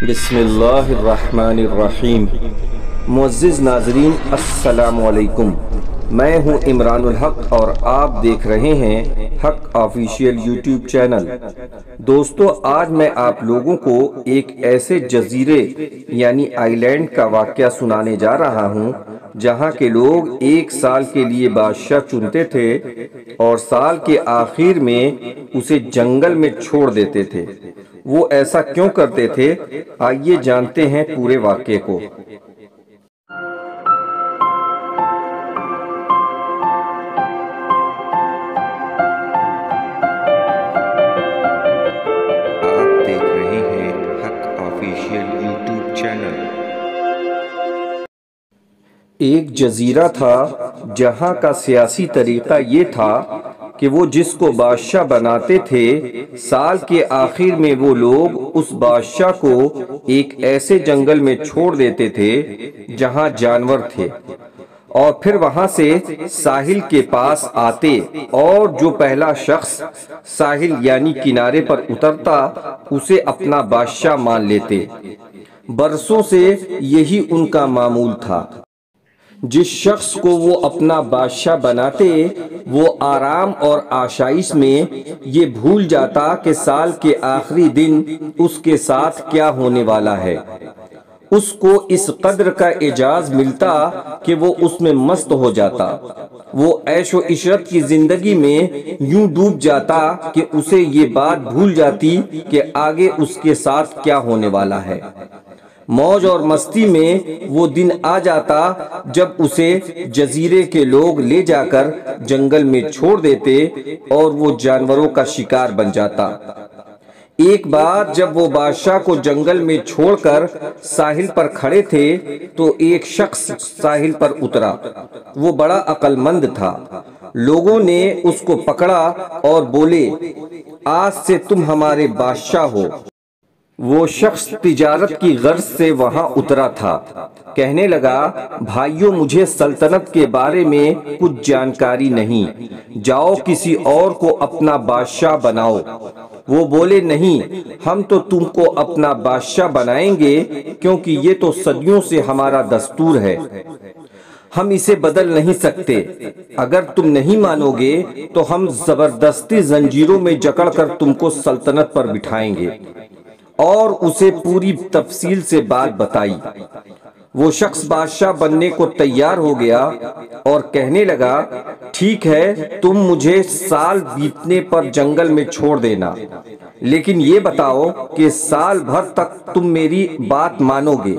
بسم اللہ الرحمن الرحیم۔ معزز ناظرین السلام علیکم، میں ہوں عمران الحق اور آپ دیکھ رہے ہیں حق آفیشیل یوٹیوب چینل۔ دوستو، آج میں آپ لوگوں کو ایک ایسے جزیرے یعنی آئی لینڈ کا واقعہ سنانے جا رہا ہوں جہاں کے لوگ ایک سال کے لیے بادشاہ چنتے تھے اور سال کے آخر میں اسے جنگل میں چھوڑ دیتے تھے۔ وہ ایسا کیوں کرتے تھے؟ آئیے جانتے ہیں پورے واقعے کو۔ آپ دیکھ رہے ہیں حق آفیشیل یوٹیوب چینل۔ ایک جزیرہ تھا جہاں کا سیاسی طریقہ یہ تھا کہ وہ جس کو بادشاہ بناتے تھے، سال کے آخر میں وہ لوگ اس بادشاہ کو ایک ایسے جنگل میں چھوڑ دیتے تھے جہاں جانور تھے، اور پھر وہاں سے ساحل کے پاس آتے اور جو پہلا شخص ساحل یعنی کنارے پر اترتا اسے اپنا بادشاہ مان لیتے۔ برسوں سے یہی ان کا معمول تھا۔ جس شخص کو وہ اپنا بادشاہ بناتے وہ آرام اور آشائش میں یہ بھول جاتا کہ سال کے آخری دن اس کے ساتھ کیا ہونے والا ہے۔ اس کو اس قدر کا اعزاز ملتا کہ وہ اس میں مست ہو جاتا۔ وہ عیش و عشرت کی زندگی میں یوں ڈوب جاتا کہ اسے یہ بات بھول جاتی کہ آگے اس کے ساتھ کیا ہونے والا ہے۔ موج اور مستی میں وہ دن آ جاتا جب اسے جزیرے کے لوگ لے جا کر جنگل میں چھوڑ دیتے اور وہ جانوروں کا شکار بن جاتا۔ ایک بار جب وہ بادشاہ کو جنگل میں چھوڑ کر ساحل پر کھڑے تھے تو ایک شخص ساحل پر اترا۔ وہ بڑا عقل مند تھا۔ لوگوں نے اس کو پکڑا اور بولے، آج سے تم ہمارے بادشاہ ہو۔ وہ شخص تجارت کی غرض سے وہاں اترا تھا۔ کہنے لگا، بھائیوں، مجھے سلطنت کے بارے میں کچھ جانکاری نہیں، جاؤ کسی اور کو اپنا بادشاہ بناؤ۔ وہ بولے، نہیں، ہم تو تم کو اپنا بادشاہ بنائیں گے کیونکہ یہ تو صدیوں سے ہمارا دستور ہے، ہم اسے بدل نہیں سکتے۔ اگر تم نہیں مانو گے تو ہم زبردستی زنجیروں میں جکڑ کر تم کو سلطنت پر بٹھائیں گے۔ اور اسے پوری تفصیل سے بات بتائی۔ وہ شخص بادشاہ بننے کو تیار ہو گیا اور کہنے لگا، ٹھیک ہے، تم مجھے سال بیتنے پر جنگل میں چھوڑ دینا، لیکن یہ بتاؤ کہ سال بھر تک تم میری بات مانو گے؟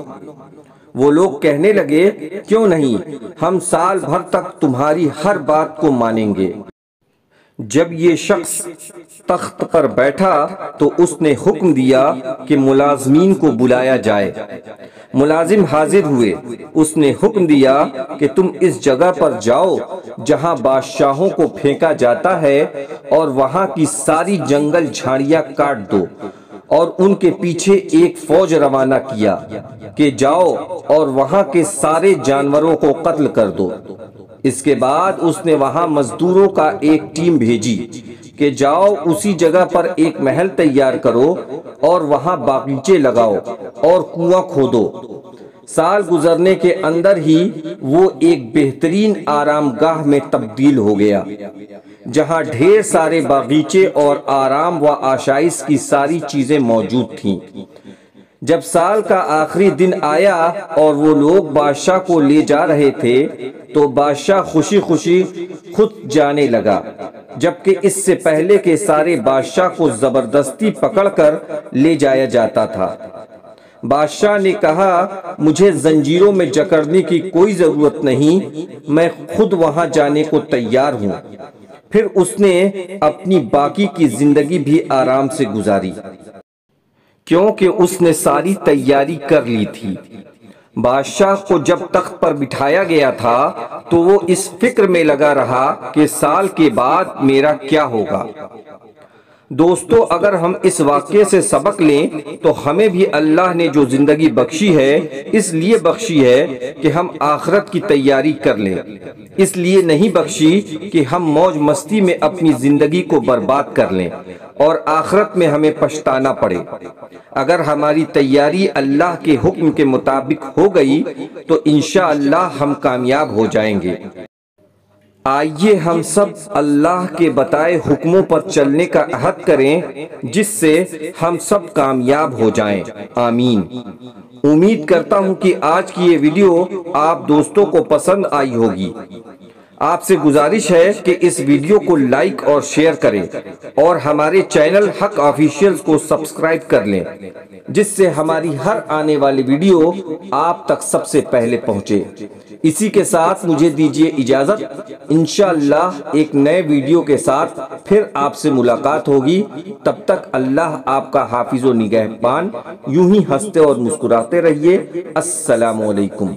وہ لوگ کہنے لگے، کیوں نہیں، ہم سال بھر تک تمہاری ہر بات کو مانیں گے۔ جب یہ شخص تخت پر بیٹھا تو اس نے حکم دیا کہ ملازمین کو بلایا جائے۔ ملازم حاضر ہوئے۔ اس نے حکم دیا کہ تم اس جگہ پر جاؤ جہاں بادشاہوں کو پھینکا جاتا ہے اور وہاں کی ساری جنگل جھاڑیاں کاٹ دو، اور ان کے پیچھے ایک فوج روانہ کیا کہ جاؤ اور وہاں کے سارے جانوروں کو قتل کر دو۔ اس کے بعد اس نے وہاں مزدوروں کا ایک ٹیم بھیجی کہ جاؤ اسی جگہ پر ایک محل تیار کرو اور وہاں باغیچے لگاؤ اور کنواں کھودو۔ سال گزرنے کے اندر ہی وہ ایک بہترین آرام گاہ میں تبدیل ہو گیا جہاں ڈھیر سارے باغیچے اور آرام و آشائش کی ساری چیزیں موجود تھیں۔ جب سال کا آخری دن آیا اور وہ لوگ بادشاہ کو لے جا رہے تھے تو بادشاہ خوشی خوشی خود جانے لگا، جبکہ اس سے پہلے کہ سارے بادشاہ کو زبردستی پکڑ کر لے جایا جاتا تھا۔ بادشاہ نے کہا، مجھے زنجیروں میں جکڑنے کی کوئی ضرورت نہیں، میں خود وہاں جانے کو تیار ہوں۔ پھر اس نے اپنی باقی کی زندگی بھی آرام سے گزاری کیونکہ اس نے ساری تیاری کر لی تھی۔ بادشاہ کو جب تخت پر بٹھایا گیا تھا تو وہ اس فکر میں لگا رہا کہ سال کے بعد میرا کیا ہوگا۔ دوستو اگر ہم اس واقعے سے سبق لیں تو ہمیں بھی اللہ نے جو زندگی بخشی ہے اس لیے بخشی ہے کہ ہم آخرت کی تیاری کر لیں، اس لیے نہیں بخشی کہ ہم موج مستی میں اپنی زندگی کو برباد کر لیں اور آخرت میں ہمیں پچھتانا پڑے۔ اگر ہماری تیاری اللہ کے حکم کے مطابق ہو گئی تو انشاءاللہ ہم کامیاب ہو جائیں گے۔ آئیے ہم سب اللہ کے بتائے حکموں پر چلنے کا عہد کریں جس سے ہم سب کامیاب ہو جائیں، آمین۔ امید کرتا ہوں کہ آج کی یہ ویڈیو آپ دوستوں کو پسند آئی ہوگی۔ آپ سے گزارش ہے کہ اس ویڈیو کو لائک اور شیئر کریں اور ہمارے چینل حق آفیشیلز کو سبسکرائب کر لیں جس سے ہماری ہر آنے والی ویڈیو آپ تک سب سے پہلے پہنچے۔ اسی کے ساتھ مجھے دیجیے اجازت، انشاءاللہ ایک نئے ویڈیو کے ساتھ پھر آپ سے ملاقات ہوگی۔ تب تک اللہ آپ کا حافظ و نگہبان، یوں ہی ہنستے اور مسکراتے رہیے۔ السلام علیکم۔